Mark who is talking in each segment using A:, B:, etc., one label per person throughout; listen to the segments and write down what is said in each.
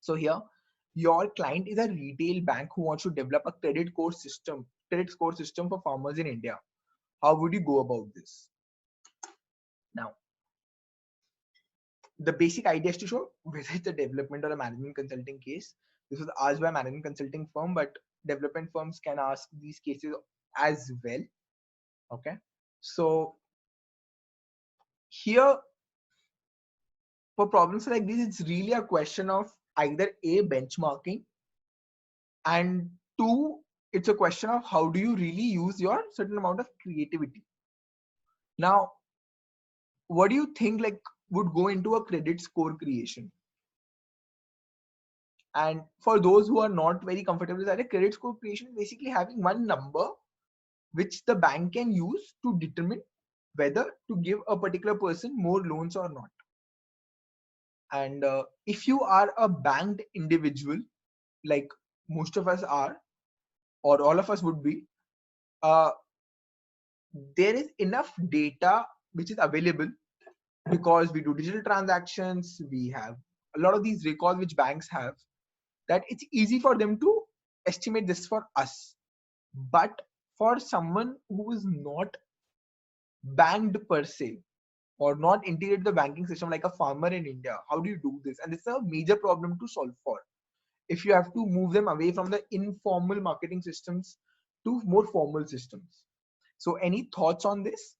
A: So here, your client is a retail bank who wants to develop a credit score system for farmers in India. How would you go about this? Now, the basic idea is to show whether it's a development or a management consulting case. This was asked by a management consulting firm, but development firms can ask these cases as well. Okay. So here, for problems like this, it's really a question of either A, benchmarking, and two, it's a question of how do you really use your certain amount of creativity. Now, what do you think like would go into a credit score creation? And for those who are not very comfortable with that, a credit score creation is basically having one number which the bank can use to determine whether to give a particular person more loans or not. And if you are a banked individual, like most of us are, or all of us would be, uh, there is enough data which is available because we do digital transactions, we have a lot of these records which banks have, that it's easy for them to estimate this for us. But for someone who is not banked per se or not integrated the banking system like a farmer in India, how do you do this? And this is a major problem to solve for. If you have to move them away from the informal marketing systems to more formal systems. So any thoughts on this?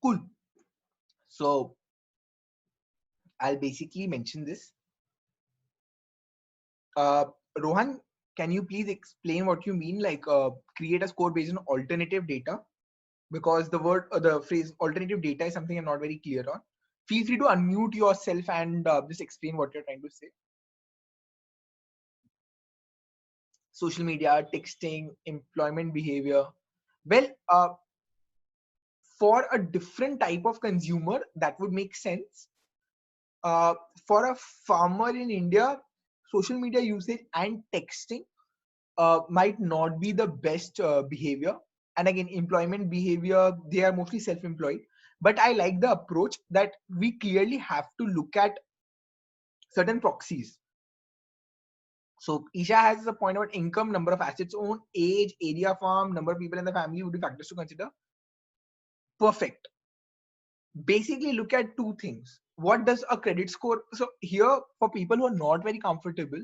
A: Cool. So I'll basically mention this. Uh, Rohan, can you please explain what you mean, like create a score based on alternative data? Because the phrase alternative data is something I'm not very clear on. Feel free to unmute yourself and just explain what you're trying to say. Social media, texting, employment behavior. Well, for a different type of consumer, that would make sense. For a farmer in India, social media usage and texting might not be the best behavior. And again, employment behavior, they are mostly self-employed. But I like the approach that we clearly have to look at certain proxies. So Isha has a point about income, number of assets owned, age, area farm, number of people in the family would be factors to consider. Perfect. Basically look at two things. What does a credit score? So here, for people who are not very comfortable,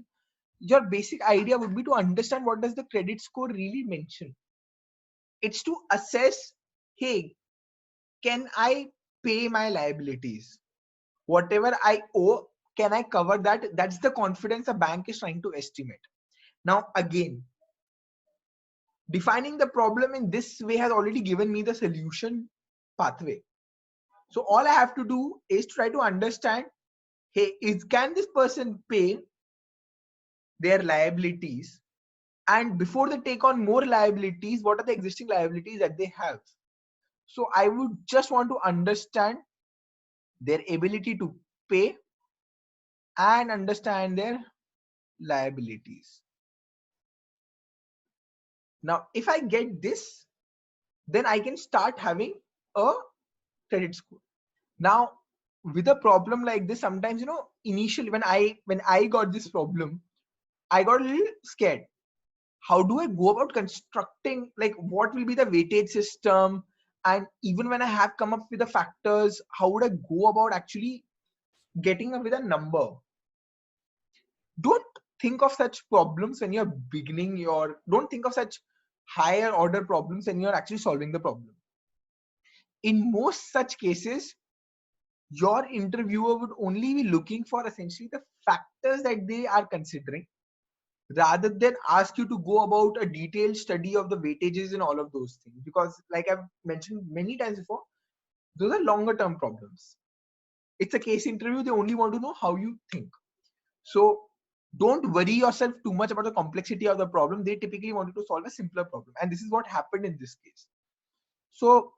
A: your basic idea would be to understand what does the credit score really mention. It's to assess, hey, can I pay my liabilities? Whatever I owe, can I cover that? That's the confidence a bank is trying to estimate. Now, again, defining the problem in this way has already given me the solution pathway. So all I have to do is try to understand, hey, can this person pay their liabilities? And before they take on more liabilities, what are the existing liabilities that they have? So I would just want to understand their ability to pay and understand their liabilities. Now, if I get this, then I can start having a credit score. Now, with a problem like this, sometimes, initially when I got this problem, I got a little scared. How do I go about constructing, like what will be the weightage system? And even when I have come up with the factors, how would I go about actually getting up with a number? Don't think of such problems when you're beginning don't think of such higher order problems when you're actually solving the problem. In most such cases, your interviewer would only be looking for essentially the factors that they are considering, rather than ask you to go about a detailed study of the weightages and all of those things, because like I've mentioned many times before, those are longer term problems. It's a case interview. They only want to know how you think. So don't worry yourself too much about the complexity of the problem. They typically wanted to solve a simpler problem. And this is what happened in this case. So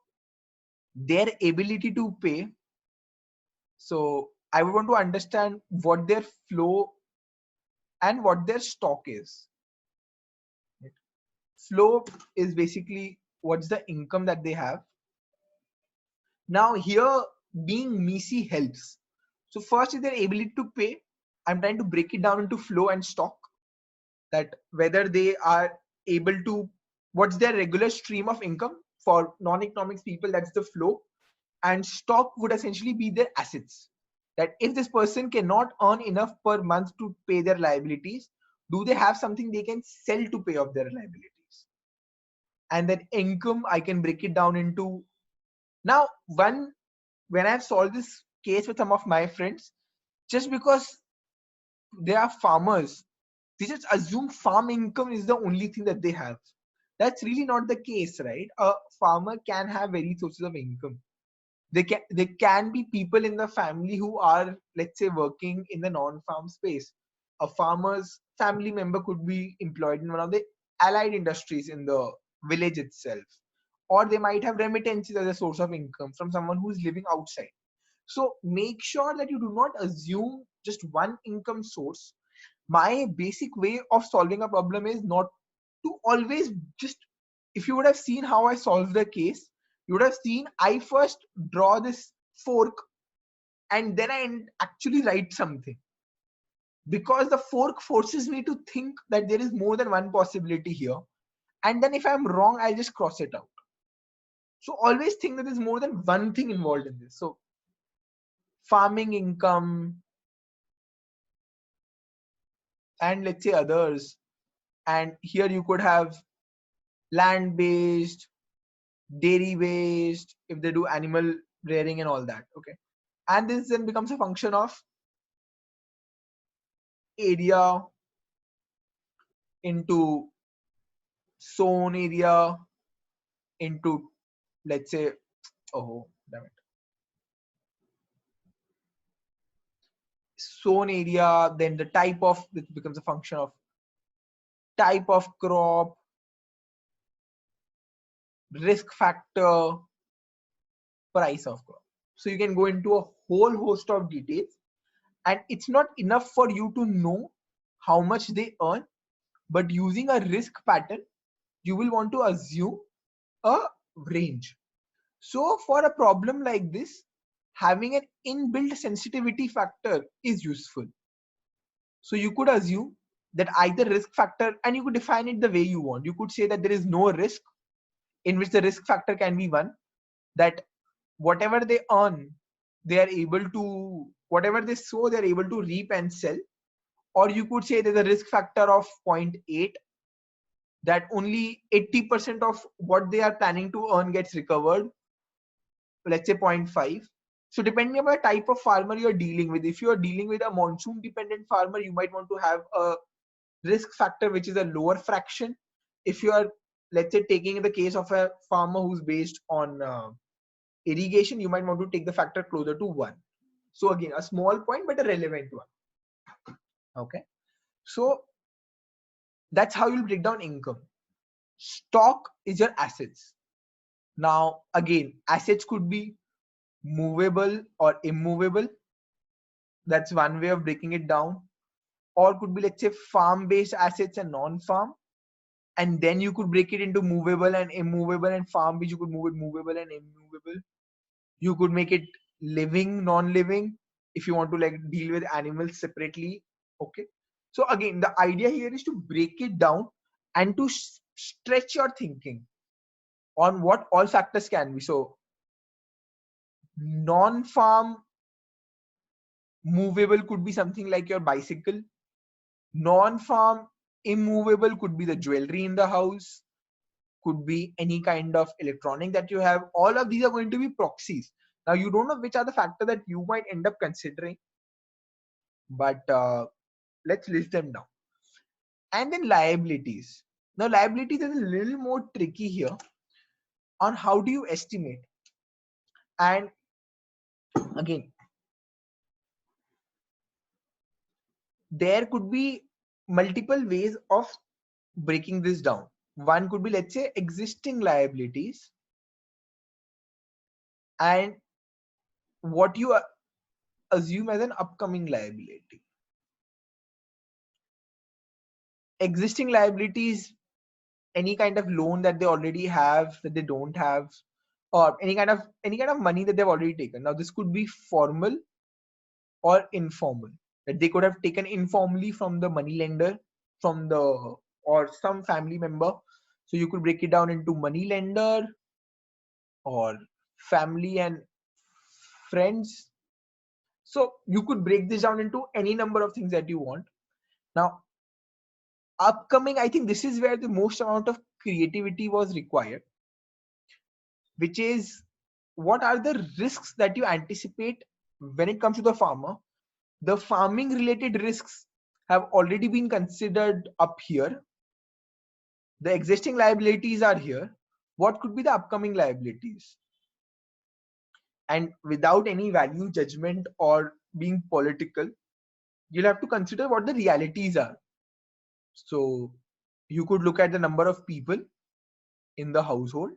A: their ability to pay. So I would want to understand what their flow and what their stock is. Flow is basically what's the income that they have. Now here being MECE helps. So first is their ability to pay. I'm trying to break it down into flow and stock, that whether they are able to, what's their regular stream of income. For non-economics people, that's the flow, and stock would essentially be their assets. That if this person cannot earn enough per month to pay their liabilities, do they have something they can sell to pay off their liabilities? And then income, I can break it down into, now when I've solved this case with some of my friends, just because they are farmers, they just assume farm income is the only thing that they have. That's really not the case, right? A farmer can have various sources of income. There can be people in the family who are, let's say, working in the non-farm space. A farmer's family member could be employed in one of the allied industries in the village itself, or they might have remittances as a source of income from someone who's living outside. So make sure that you do not assume just one income source. My basic way of solving a problem is not to always just, if you would have seen how I solved the case, you would have seen I first draw this fork and then I actually write something, because the fork forces me to think that there is more than one possibility here, and then if I'm wrong, I'll just cross it out. So always think that there's more than one thing involved in this. So farming income, and let's say others, and here you could have land based, dairy based, if they do animal rearing and all that. Okay, and this then becomes a function of area into sown area into, let's say, oh damn it, sown area, then the type of, it becomes a function of type of crop, risk factor, price of crop. So you can go into a whole host of details, and it's not enough for you to know how much they earn, but using a risk pattern, you will want to assume a range. So for a problem like this, having an inbuilt sensitivity factor is useful. So you could assume that either risk factor, and you could define it the way you want. You could say that there is no risk, in which the risk factor can be one, that whatever they earn, they are able to, whatever they sow, they're able to reap and sell. Or you could say there's a risk factor of 0.8, that only 80% of what they are planning to earn gets recovered, let's say 0.5. So depending on the type of farmer you're dealing with, if you're dealing with a monsoon dependent farmer, you might want to have a risk factor which is a lower fraction. If you are, let's say, taking the case of a farmer who's based on irrigation, you might want to take the factor closer to 1. So again, a small point but a relevant one. Okay, so that's how you'll break down income. Stock is your assets. Now again, assets could be movable or immovable. That's one way of breaking it down. Or could be, let's say, farm based assets and non-farm, and then you could break it into movable and immovable, and farm based you could move it movable and immovable. You could make it living, non-living, if you want to like deal with animals separately. Okay, so again, the idea here is to break it down and to stretch your thinking on what all factors can be. So non-farm movable could be something like your bicycle. Non-farm immovable could be the jewelry in the house, could be any kind of electronic that you have. All of these are going to be proxies. Now you don't know which are the factors that you might end up considering, but let's list them down. And then liabilities. Now liabilities is a little more tricky here on how do you estimate. And again, there could be multiple ways of breaking this down. One could be, let's say, existing liabilities and what you assume as an upcoming liability. Existing liabilities, any kind of loan that they already have that they don't have, or any kind of money that they've already taken. Now this could be formal or informal, that they could have taken informally from the money lender, from the or some family member. So you could break it down into money lender or family and friends. So you could break this down into any number of things that you want. Now upcoming, I think this is where the most amount of creativity was required, which is what are the risks that you anticipate when it comes to the farmer. The farming related risks have already been considered up here. The existing liabilities are here. What could be the upcoming liabilities? And without any value judgment or being political, you'll have to consider what the realities are. So you could look at the number of people in the household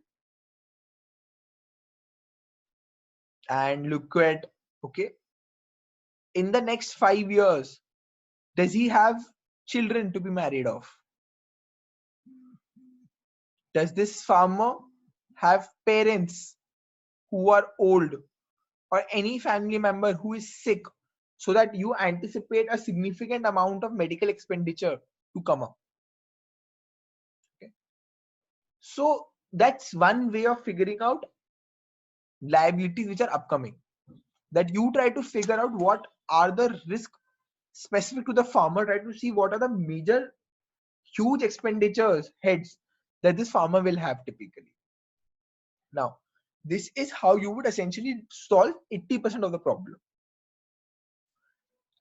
A: and look at, okay, in the next 5 years, does he have children to be married off? Does this farmer have parents who are old or any family member who is sick, so that you anticipate a significant amount of medical expenditure to come up? Okay. So that's one way of figuring out liabilities which are upcoming, that you try to figure out what are the risks specific to the farmer, try to see what are the major huge expenditures heads that this farmer will have typically. Now, this is how you would essentially solve 80% of the problem.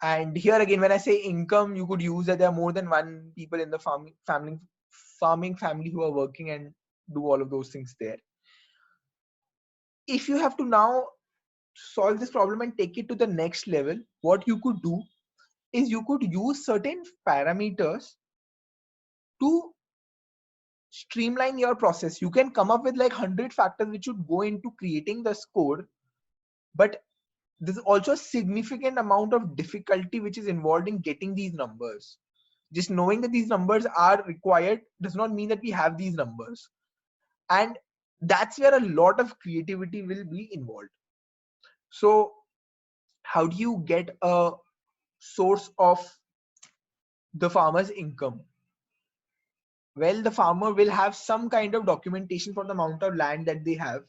A: And here again, when I say income, you could use that there are more than one people in the farming family who are working and do all of those things there. If you have to now solve this problem and take it to the next level, what you could do is you could use certain parameters to streamline your process. You can come up with like 100 factors which would go into creating the score, but there's also a significant amount of difficulty which is involved in getting these numbers. Just knowing that these numbers are required does not mean that we have these numbers. And that's where a lot of creativity will be involved. So how do you get a source of the farmer's income? Well, the farmer will have some kind of documentation for the amount of land that they have,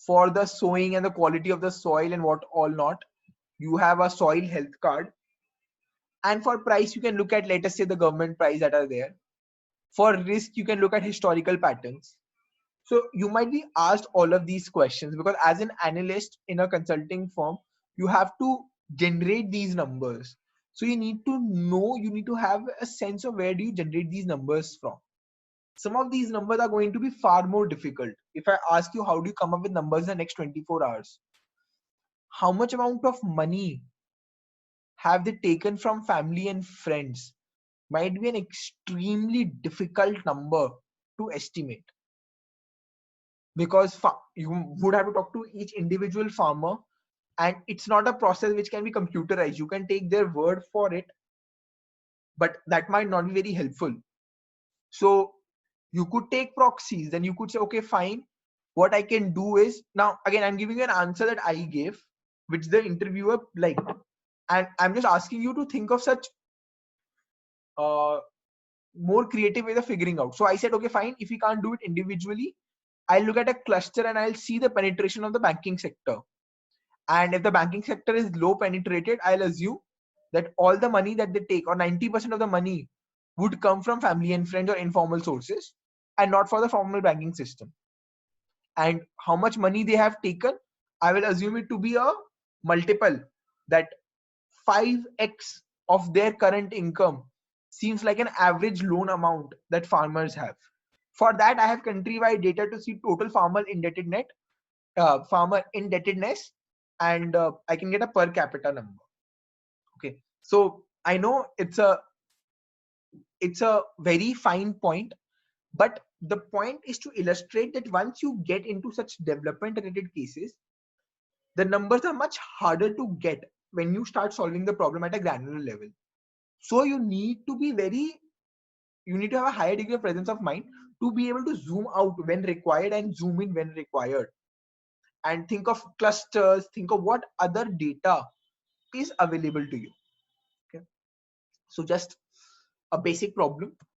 A: for the sowing and the quality of the soil and what all not. You have a soil health card. And for price, you can look at, let us say, the government price that are there. For risk, you can look at historical patterns. So you might be asked all of these questions because as an analyst in a consulting firm, you have to generate these numbers. So you need to know, you need to have a sense of where do you generate these numbers from. Some of these numbers are going to be far more difficult. If I ask you, how do you come up with numbers in the next 24 hours? How much amount of money have they taken from family and friends might be an extremely difficult number to estimate, because you would have to talk to each individual farmer, and it's not a process which can be computerized. You can take their word for it, but that might not be very helpful. So you could take proxies, then you could say, okay, fine, what I can do is, now again I'm giving you an answer that I gave, which the interviewer liked, and I'm just asking you to think of such more creative ways of figuring out. So I said, okay, fine, if we can't do it individually, I'll look at a cluster and I'll see the penetration of the banking sector. And if the banking sector is low penetrated, I'll assume that all the money that they take, or 90% of the money, would come from family and friends or informal sources and not for the formal banking system. And how much money they have taken, I will assume it to be a multiple, that 5x of their current income seems like an average loan amount that farmers have. For that, I have country-wide data to see total farmer indebtedness, and I can get a per capita number. Okay, So I know it's a very fine point, but the point is to illustrate that once you get into such development related cases, the numbers are much harder to get when you start solving the problem at a granular level. So you need to have a higher degree of presence of mind to be able to zoom out when required and zoom in when required, and think of clusters, think of what other data is available to you. Okay, so just a basic problem.